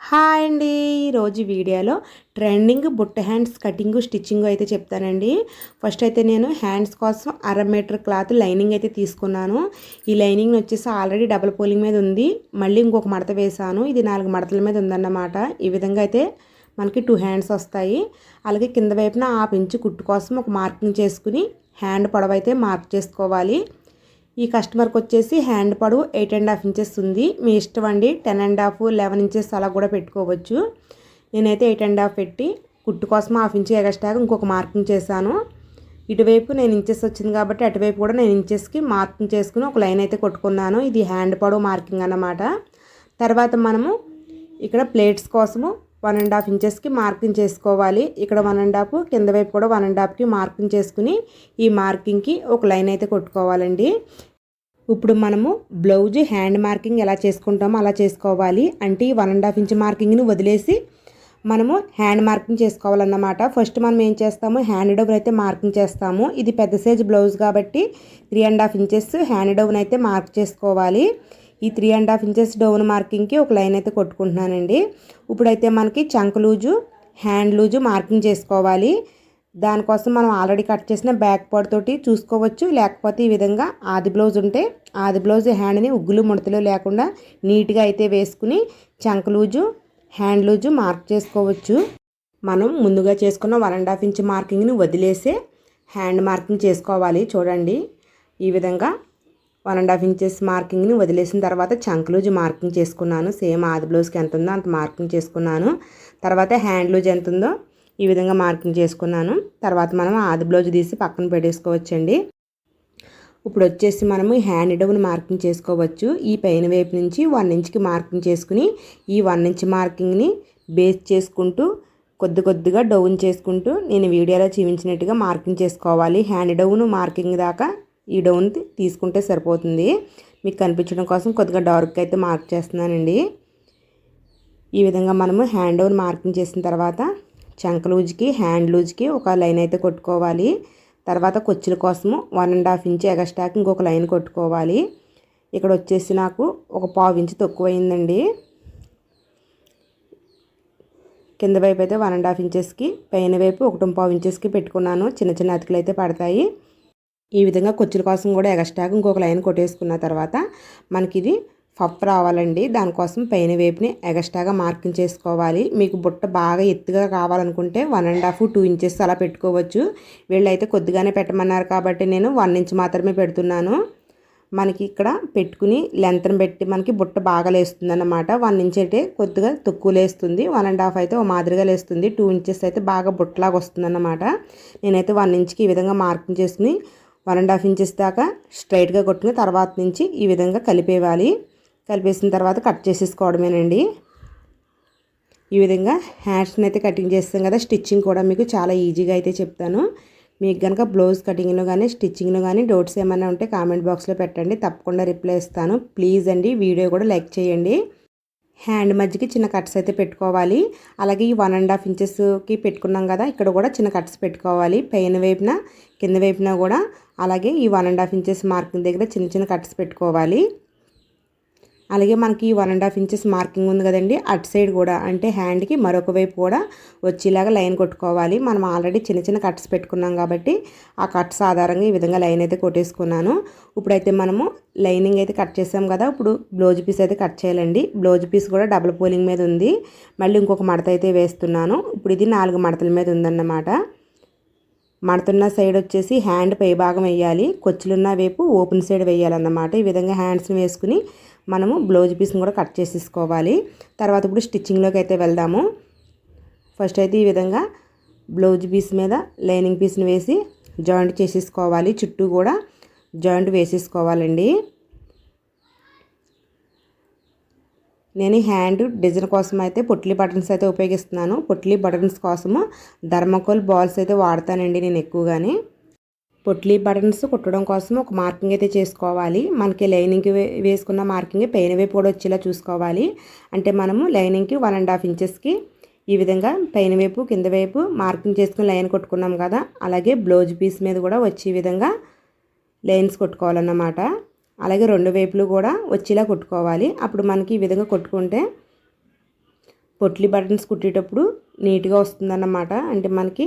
Hi అండి. ఈరోజు వీడియోలో ట్రెండింగ్ బుట్ట హ్యాండ్స్ కటింగ్ స్టిచ్చింగ్ అయితే చెప్తానండి. ఫస్ట్ అయితే నేను హ్యాండ్స్ కోసం 1/2 మీటర్ క్లాత్ లైనింగ్ అయితే తీసుకున్నాను. ఈ లైనింగ్ వచ్చేసి ఆల్రెడీ డబుల్ పోలింగ్ మీద ఉంది. మళ్ళీ ఇంకొక మడత వేసాను. ఇది 4 మడతల మీద ఉందన్నమాట. ఈ విధంగా అయితే మనకి 2 హ్యాండ్స్ వస్తాయి. అలాగే కింద వైపున 1/2 ఇంచు కుట్టు కోసం ఒక మార్కింగ్ చేసుకుని హ్యాండ్ పొడవు అయితే మార్క్ చేసుకోవాలి. ఈ కస్టమర్కి వచ్చేసి హ్యాండ్ పొడవు 8.5 ఇంచెస్ ఉంది. మీ ఇష్టం అండి. 10.5 11 ఇంచెస్ అలా కూడా పెట్టుకోవచ్చు. నేనైతే 8.5 పెట్టి కుట్టు కోసం 1/2 ఇంచు ఎగస్ట్రాగా ఇంకొక మార్కింగ్ చేశాను. ఇటువైపు నేను ఇంచెస్ వచ్చింది కాబట్టి అటువైపు కూడా నేను ఇంచెస్కి మార్కింగ్ చేసుకుని ఒక లైన్ అయితే కొట్టుకున్నాను. ఇది హ్యాండ్ పొడవు మార్కింగ్ అన్నమాట. తర్వాత మనము ఇక్కడ ప్లేట్స్ కోసము 1.5 ఇంచెస్కి మార్కింగ్ చేసుకోవాలి. ఇక్కడ 1.5 కింద వైపు కూడా 1.5కి మార్కింగ్ చేసుకుని ఈ మార్కింగ్కి ఒక లైన్ అయితే కొట్టుకోవాలండి. ఇప్పుడు మనము బ్లౌజ్ హ్యాండ్ మార్కింగ్ ఎలా చేసుకుంటామో అలా చేసుకోవాలి. అంటే ఈ 1.5 ఇంచ్ మార్కింగ్ని వదిలేసి మనము హ్యాండ్ మార్కింగ్ చేసుకోవాలన్నమాట. ఫస్ట్ మనం ఏం చేస్తాము, హ్యాండ్ డౌన్ అయితే మార్కింగ్ చేస్తాము. ఇది పెద్ద సైజ్ బ్లౌజ్ కాబట్టి 3.5 ఇంచెస్ హ్యాండ్ డౌన్ అయితే మార్క్ చేసుకోవాలి. ఈ 3.5 ఇంచెస్ డౌన్ మార్కింగ్కి ఒక లైన్ అయితే కొట్టుకుంటున్నానండి. ఇప్పుడైతే మనకి chunk loose hand loose marking చేసుకోవాలి. దానికోసం మనం ఆల్రెడీ కట్ చేసిన బ్యాక్ పార్ట్ తోటి చూసుకోవచ్చు. లేకపోతే ఈ విధంగా ఆది బ్లౌజ్ ఉంటే ఆది బ్లౌజ్ హ్యాండ్ని ఉగ్గులు ముడతలు లేకుండా నీట్గా అయితే వేసుకుని chunk loose hand loose mark చేసుకోవచ్చు. మనం ముందుగా చేసుకున్న 1.5 ఇంచ్ మార్కింగ్ని వదిలేసే హ్యాండ్ మార్కింగ్ చేసుకోవాలి. చూడండి, ఈ విధంగా 1.5 ఇంచెస్ మార్కింగ్ని వదిలేసిన తర్వాత చంక్ లూజ్ మార్కింగ్ చేసుకున్నాను. సేమ్ ఆది బ్లౌజ్కి ఎంత ఉందో అంత మార్కింగ్ చేసుకున్నాను. తర్వాత హ్యాండ్ లూజ్ ఎంత ఉందో ఈ విధంగా మార్కింగ్ చేసుకున్నాను. తర్వాత మనం ఆది బ్లౌజ్ తీసి పక్కన పెట్టేసుకోవచ్చండి. ఇప్పుడు వచ్చేసి మనము హ్యాండ్ డౌన్ మార్కింగ్ చేసుకోవచ్చు. ఈ పైన వైపు నుంచి 1 ఇంచ్కి మార్కింగ్ చేసుకుని ఈ 1 ఇంచ్ మార్కింగ్ని బేస్ చేసుకుంటూ కొద్దిగా డౌన్ చేసుకుంటూ నేను వీడియోలో చూపించినట్టుగా మార్కింగ్ చేసుకోవాలి. హ్యాండ్ డౌన్ మార్కింగ్ దాకా ఈ డౌన్ తీసుకుంటే సరిపోతుంది. మీకు కనిపించడం కోసం కొద్దిగా డార్క్ అయితే మార్క్ చేస్తున్నానండి. ఈ విధంగా మనము హ్యాండ్ డౌన్ మార్కింగ్ చేసిన తర్వాత చంక్ లూజ్కి హ్యాండ్ లూజ్కి ఒక లైన్ అయితే కొట్టుకోవాలి. తర్వాత కుచ్చుల కోసము 1.5 ఇంచ్ ఎగస్ట్రాకి ఇంకొక లైన్ కొట్టుకోవాలి. ఇక్కడ వచ్చేసి నాకు ఒక 1/4 ఇంచ్ తక్కువైందండి. కింద వైపు అయితే 1.5 ఇంచెస్కి పైన వైపు 1.5 ఇంచెస్కి పెట్టుకున్నాను. చిన్న చిన్న అతుకులు అయితే పడతాయి. ఈ విధంగా కుచ్చుల కోసం కూడా ఎగస్ట్రాగా ఇంకొక లైన్ కొట్టేసుకున్న తర్వాత మనకి ఇది పఫ్ రావాలండి. దానికోసం పైన వైపుని ఎగస్ట్రాగా మార్కింగ్ చేసుకోవాలి. మీకు బుట్ట బాగా ఎత్తుగా కావాలనుకుంటే 1.5 2 ఇంచెస్ అలా పెట్టుకోవచ్చు. వీళ్ళైతే కొద్దిగానే పెట్టమన్నారు కాబట్టి నేను 1 ఇంచ్ మాత్రమే పెడుతున్నాను. మనకి ఇక్కడ పెట్టుకుని లెంత్ని పెట్టి మనకి బుట్ట బాగా లేస్తుంది అన్నమాట. 1 ఇంచ్ అయితే కొద్దిగా తక్కువ లేస్తుంది, 1.5 అయితే ఓ మాదిరిగా లేస్తుంది, 2 ఇంచెస్ అయితే బాగా బుట్టలాగా వస్తుంది అన్నమాట. నేనైతే 1 ఇంచ్కి ఈ విధంగా మార్కింగ్ చేసుకుని 1.5 ఇంచెస్ దాకా స్ట్రైట్గా కొట్టుకుని తర్వాత నుంచి ఈ విధంగా కలిపేవాలి. కలిపేసిన తర్వాత కట్ చేసేసుకోవడమేనండి. ఈ విధంగా హ్యాండ్స్ని అయితే కటింగ్ చేస్తాం కదా. స్టిచ్చింగ్ కూడా మీకు చాలా ఈజీగా అయితే చెప్తాను. మీకు కనుక బ్లౌజ్ కటింగ్లో కానీ స్టిచ్చింగ్లో కానీ డౌట్స్ ఏమైనా ఉంటే కామెంట్ బాక్స్లో పెట్టండి, తప్పకుండా రిప్లై ఇస్తాను. ప్లీజ్ అండి, వీడియో కూడా లైక్ చేయండి. హ్యాండ్ మధ్యకి చిన్న కట్స్ అయితే పెట్టుకోవాలి. అలాగే ఈ 1.5 ఇంచెస్కి పెట్టుకున్నాం కదా, ఇక్కడ కూడా చిన్న కట్స్ పెట్టుకోవాలి. పైన వైపున కింద వైపున కూడా అలాగే ఈ 1.5 ఇంచెస్ మార్కింగ్ దగ్గర చిన్న చిన్న కట్స్ పెట్టుకోవాలి. అలాగే మనకి ఈ 1.5 ఇంచెస్ మార్కింగ్ ఉంది కదండి, అటు సైడ్ కూడా అంటే హ్యాండ్కి మరొక వైపు కూడా వచ్చేలాగా లైన్ కొట్టుకోవాలి. మనం ఆల్రెడీ చిన్న చిన్న కట్స్ పెట్టుకున్నాం కాబట్టి ఆ కట్స్ ఆధారంగా ఈ విధంగా లైన్ అయితే కొట్టేసుకున్నాను. ఇప్పుడైతే మనము లైనింగ్ అయితే కట్ చేసాం కదా, ఇప్పుడు బ్లౌజ్ పీస్ అయితే కట్ చేయాలండి. బ్లౌజ్ పీస్ కూడా డబుల్ పోలింగ్ మీద ఉంది. మళ్ళీ ఇంకొక మడత అయితే వేస్తున్నాను. ఇప్పుడు ఇది 4 మడతల మీద ఉందన్నమాట. మడతున్న సైడ్ వచ్చేసి హ్యాండ్ పై భాగం వేయాలి, కొచ్చులున్న వైపు ఓపెన్ సైడ్ వేయాలన్నమాట. ఈ విధంగా హ్యాండ్స్ని వేసుకుని మనము బ్లౌజ్ పీస్ని కూడా కట్ చేసేసుకోవాలి. తర్వాత ఇప్పుడు స్టిచ్చింగ్లోకి అయితే వెళ్దాము. ఫస్ట్ అయితే ఈ విధంగా బ్లౌజ్ పీస్ మీద లైనింగ్ పీస్ని వేసి జాయింట్ చేసేసుకోవాలి. చుట్టూ కూడా జాయింట్ వేసేసుకోవాలండి. నేను హ్యాండ్ డిజైన్ కోసం అయితే పొట్లీ బటన్స్ అయితే ఉపయోగిస్తున్నాను. పొట్లీ బటన్స్ కోసము థర్మాకోల్ బాల్స్ అయితే వాడతానండి నేను ఎక్కువగానే. పొట్లీ బటన్స్ కుట్టడం కోసం ఒక మార్కింగ్ అయితే చేసుకోవాలి. మనకి లైనింగ్కి వేసుకున్న మార్కింగ్ పైన వైపు కూడా వచ్చేలా చూసుకోవాలి. అంటే మనము లైనింగ్కి 1.5 ఇంచెస్కి ఈ విధంగా పైన వైపు కింద వైపు మార్కింగ్ చేసుకుని లైన్ కొట్టుకున్నాం కదా, అలాగే బ్లౌజ్ పీస్ మీద కూడా వచ్చే విధంగా లైన్స్ కొట్టుకోవాలన్నమాట. అలాగే 2 వైపులు కూడా వచ్చేలా కొట్టుకోవాలి. అప్పుడు మనకి ఈ విధంగా కొట్టుకుంటే పొట్లీ బటన్స్ కుట్టేటప్పుడు నీట్గా వస్తుందన్నమాట. అంటే మనకి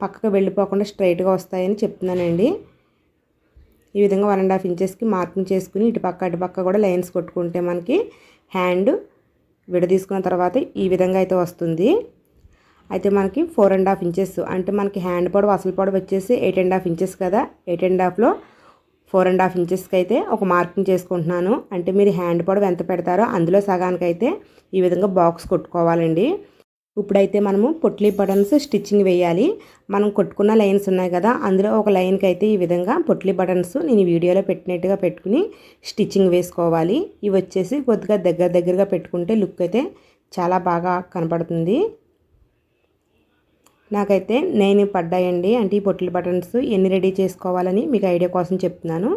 పక్కకు వెళ్ళిపోకుండా స్ట్రైట్గా వస్తాయని చెప్తున్నానండి. ఈ విధంగా 1.5 ఇంచెస్కి మార్కింగ్ చేసుకుని ఇటుపక్క కూడా లైన్స్ కొట్టుకుంటే మనకి హ్యాండ్ విడదీసుకున్న తర్వాత ఈ విధంగా అయితే వస్తుంది. అయితే మనకి 4.5 ఇంచెస్ అంటే మనకి హ్యాండ్ పొడవు అసలు పొడవు వచ్చేసి 8.5 ఇంచెస్ కదా. 8.5లో 4.5 ఇంచెస్కి అయితే ఒక మార్కింగ్ చేసుకుంటున్నాను. అంటే మీరు హ్యాండ్ పొడవు ఎంత పెడతారో అందులో సగానికైతే ఈ విధంగా బాక్స్ కొట్టుకోవాలండి. ఇప్పుడైతే మనము పొట్లీ బటన్స్ స్టిచ్చింగ్ వేయాలి. మనం కొట్టుకున్న లైన్స్ ఉన్నాయి కదా, అందులో ఒక లైన్కి అయితే ఈ విధంగా పొట్లీ బటన్స్ నేను వీడియోలో పెట్టినట్టుగా పెట్టుకుని స్టిచ్చింగ్ వేసుకోవాలి. ఇవి వచ్చేసి కొద్దిగా దగ్గరగా పెట్టుకుంటే లుక్ అయితే చాలా బాగా కనపడుతుంది. నాకైతే 9 పడ్డాయండి. అంటే ఈ పొట్లీ బటన్స్ ఎన్ని రెడీ చేసుకోవాలని మీకు ఐడియా కోసం చెప్తున్నాను.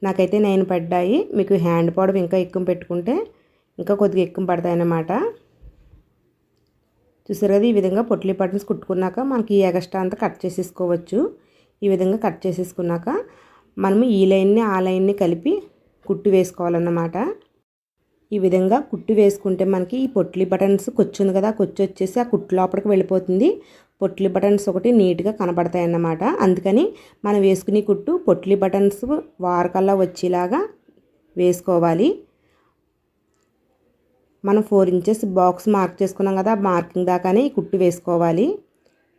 నాకైతే 9 పడ్డాయి. మీకు హ్యాండ్ పొడవు ఇంకా ఎక్కువ పెట్టుకుంటే ఇంకా కొద్దిగా ఎక్కువ పడతాయి అన్నమాట. చూసారు కదా, ఈ విధంగా పొట్లీ బటన్స్ కుట్టుకున్నాక మనకి ఈ ఎక్స్ట్రా అంతా కట్ చేసేసుకోవచ్చు. ఈ విధంగా కట్ చేసేసుకున్నాక మనము ఈ లైన్ని ఆ లైన్ని కలిపి కుట్టు వేసుకోవాలన్నమాట. ఈ విధంగా కుట్టు వేసుకుంటే మనకి ఈ పొట్లీ బటన్స్ కొచ్చు ఉంది కదా, కొచ్చు వచ్చేసి ఆ కుట్టు లోపలికి వెళ్ళిపోతుంది. పొట్లీ బటన్స్ ఒకటి నీట్గా కనబడతాయి అన్నమాట. అందుకని మనం వేసుకునే కుట్టు పొట్లీ బటన్స్ వారకల్లా వచ్చేలాగా వేసుకోవాలి. మనం 4 ఇంచెస్ బాక్స్ మార్క్ చేసుకున్నాం కదా, మార్కింగ్ దాకానే ఈ కుట్టు వేసుకోవాలి.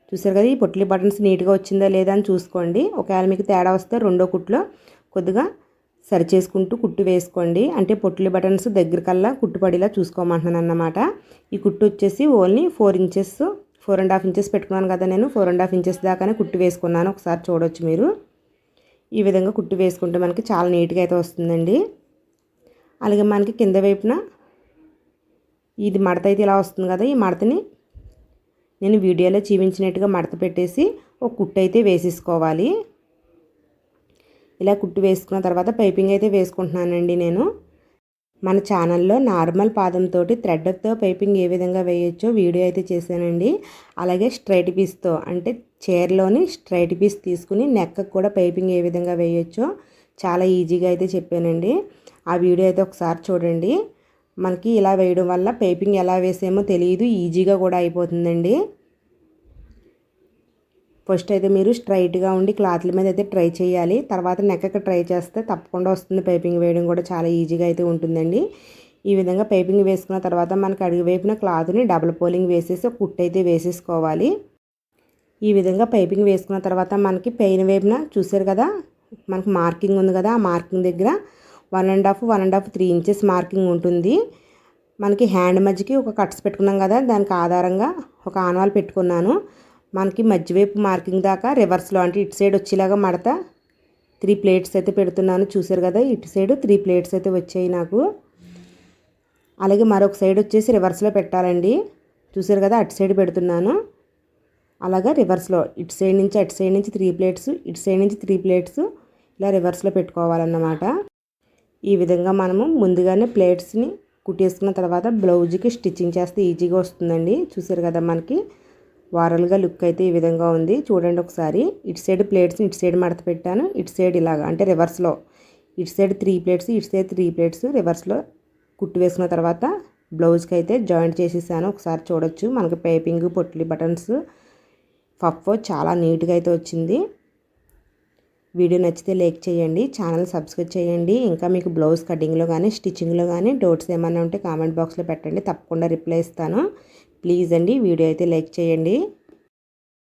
చూసారు కదా, ఈ పొట్లీ బటన్స్ నీట్గా వచ్చిందా లేదా అని చూసుకోండి. ఒకవేళ మీకు తేడా వస్తే రెండో కుట్టులో కొద్దిగా సరి చేసుకుంటూ కుట్టు వేసుకోండి. అంటే పొట్లీ బటన్స్ దగ్గరకల్లా కుట్టుపడేలా చూసుకోమంటున్నాను అన్నమాట. ఈ కుట్టు వచ్చేసి ఓన్లీ 4.5 ఇంచెస్ పెట్టుకున్నాను కదా, నేను 4.5 ఇంచెస్ దాకానే కుట్టు వేసుకున్నాను. ఒకసారి చూడవచ్చు మీరు. ఈ విధంగా కుట్టు వేసుకుంటే మనకి చాలా నీట్గా అయితే వస్తుందండి. అలాగే మనకి కింద వైపున ఇది మడత అయితే ఇలా వస్తుంది కదా, ఈ మడతని నేను వీడియోలో చూపించినట్టుగా మడత పెట్టేసి ఒక కుట్టు అయితే వేసేసుకోవాలి. ఇలా కుట్టు వేసుకున్న తర్వాత పైపింగ్ అయితే వేసుకుంటున్నానండి నేను. మన ఛానల్లో నార్మల్ పాదంతో థ్రెడ్తో పైపింగ్ ఏ విధంగా వేయొచ్చో వీడియో అయితే చేశానండి. అలాగే స్ట్రైట్ పీస్తో అంటే చైర్లోని స్ట్రైట్ పీస్ తీసుకుని నెక్కి కూడా పైపింగ్ ఏ విధంగా వేయొచ్చో చాలా ఈజీగా అయితే చెప్పానండి. ఆ వీడియో అయితే ఒకసారి చూడండి. మనకి ఇలా వేయడం వల్ల పైపింగ్ ఎలా వేసామో తెలియదు, ఈజీగా కూడా అయిపోతుందండి. ఫస్ట్ అయితే మీరు స్ట్రైట్గా ఉండి క్లాత్ల మీద అయితే ట్రై చేయాలి. తర్వాత నెక్కకి ట్రై చేస్తే తప్పకుండా వస్తుంది. పైపింగ్ వేయడం కూడా చాలా ఈజీగా అయితే ఉంటుందండి. ఈ విధంగా పైపింగ్ వేసుకున్న తర్వాత మనకి అడుగు వైపున క్లాత్ని డబుల్ పోలింగ్ వేసేసి ఒక కుట్టు అయితే వేసేసుకోవాలి. ఈ విధంగా పైపింగ్ వేసుకున్న తర్వాత మనకి పైన వైపున చూసారు కదా, మనకి మార్కింగ్ ఉంది కదా, ఆ మార్కింగ్ దగ్గర 1.5 3 ఇంచెస్ మార్కింగ్ ఉంటుంది. మనకి హ్యాండ్ మధ్యకి ఒక కట్స్ పెట్టుకున్నాం కదా, దానికి ఆధారంగా ఒక ఆనవాలు పెట్టుకున్నాను. మనకి మధ్యవైపు మార్కింగ్ దాకా రివర్స్లో అంటే ఇటు సైడ్ వచ్చేలాగా మడత 3 ప్లేట్స్ అయితే పెడుతున్నాను. చూసారు కదా, ఇటు సైడ్ 3 ప్లేట్స్ అయితే వచ్చాయి నాకు. అలాగే మరొక సైడ్ వచ్చేసి రివర్స్లో పెట్టాలండి. చూసారు కదా, అటు సైడ్ పెడుతున్నాను. అలాగా రివర్స్లో ఇటు సైడ్ నుంచి అటు సైడ్ నుంచి 3 ప్లేట్స్, ఇటు సైడ్ నుంచి 3 ప్లేట్స్ ఇలా రివర్స్లో పెట్టుకోవాలన్నమాట. ఈ విధంగా మనము ముందుగానే ప్లేట్స్ని కుట్టేసుకున్న తర్వాత బ్లౌజ్కి స్టిచ్చింగ్ చేస్తే ఈజీగా వస్తుందండి. చూసారు కదా, మనకి వారల్గా లుక్ అయితే ఈ విధంగా ఉంది. చూడండి ఒకసారి. ఇటు సైడ్ ప్లేట్స్ని ఇటు సైడ్ మడత పెట్టాను, ఇటు సైడ్ ఇలాగా అంటే రివర్స్లో ఇటు సైడ్ 3 ప్లేట్స్, ఇటు సైడ్ 3 ప్లేట్స్ రివర్స్లో కుట్టు వేసుకున్న తర్వాత బ్లౌజ్కి అయితే జాయింట్ చేసేసాను. ఒకసారి చూడొచ్చు. మనకి పైపింగ్ పొట్లీ బటన్స్ పఫ్ చాలా నీట్గా అయితే వచ్చింది. వీడియో నచ్చితే లైక్ చేయండి, ఛానల్ సబ్స్క్రైబ్ చేయండి. ఇంకా మీకు బ్లౌజ్ కటింగ్లో కానీ స్టిచ్చింగ్లో కానీ డౌట్స్ ఏమైనా ఉంటే కామెంట్ బాక్స్లో పెట్టండి, తప్పకుండా రిప్లై ఇస్తాను. ప్లీజ్ అండి వీడియో అయితే లైక్ చేయండి.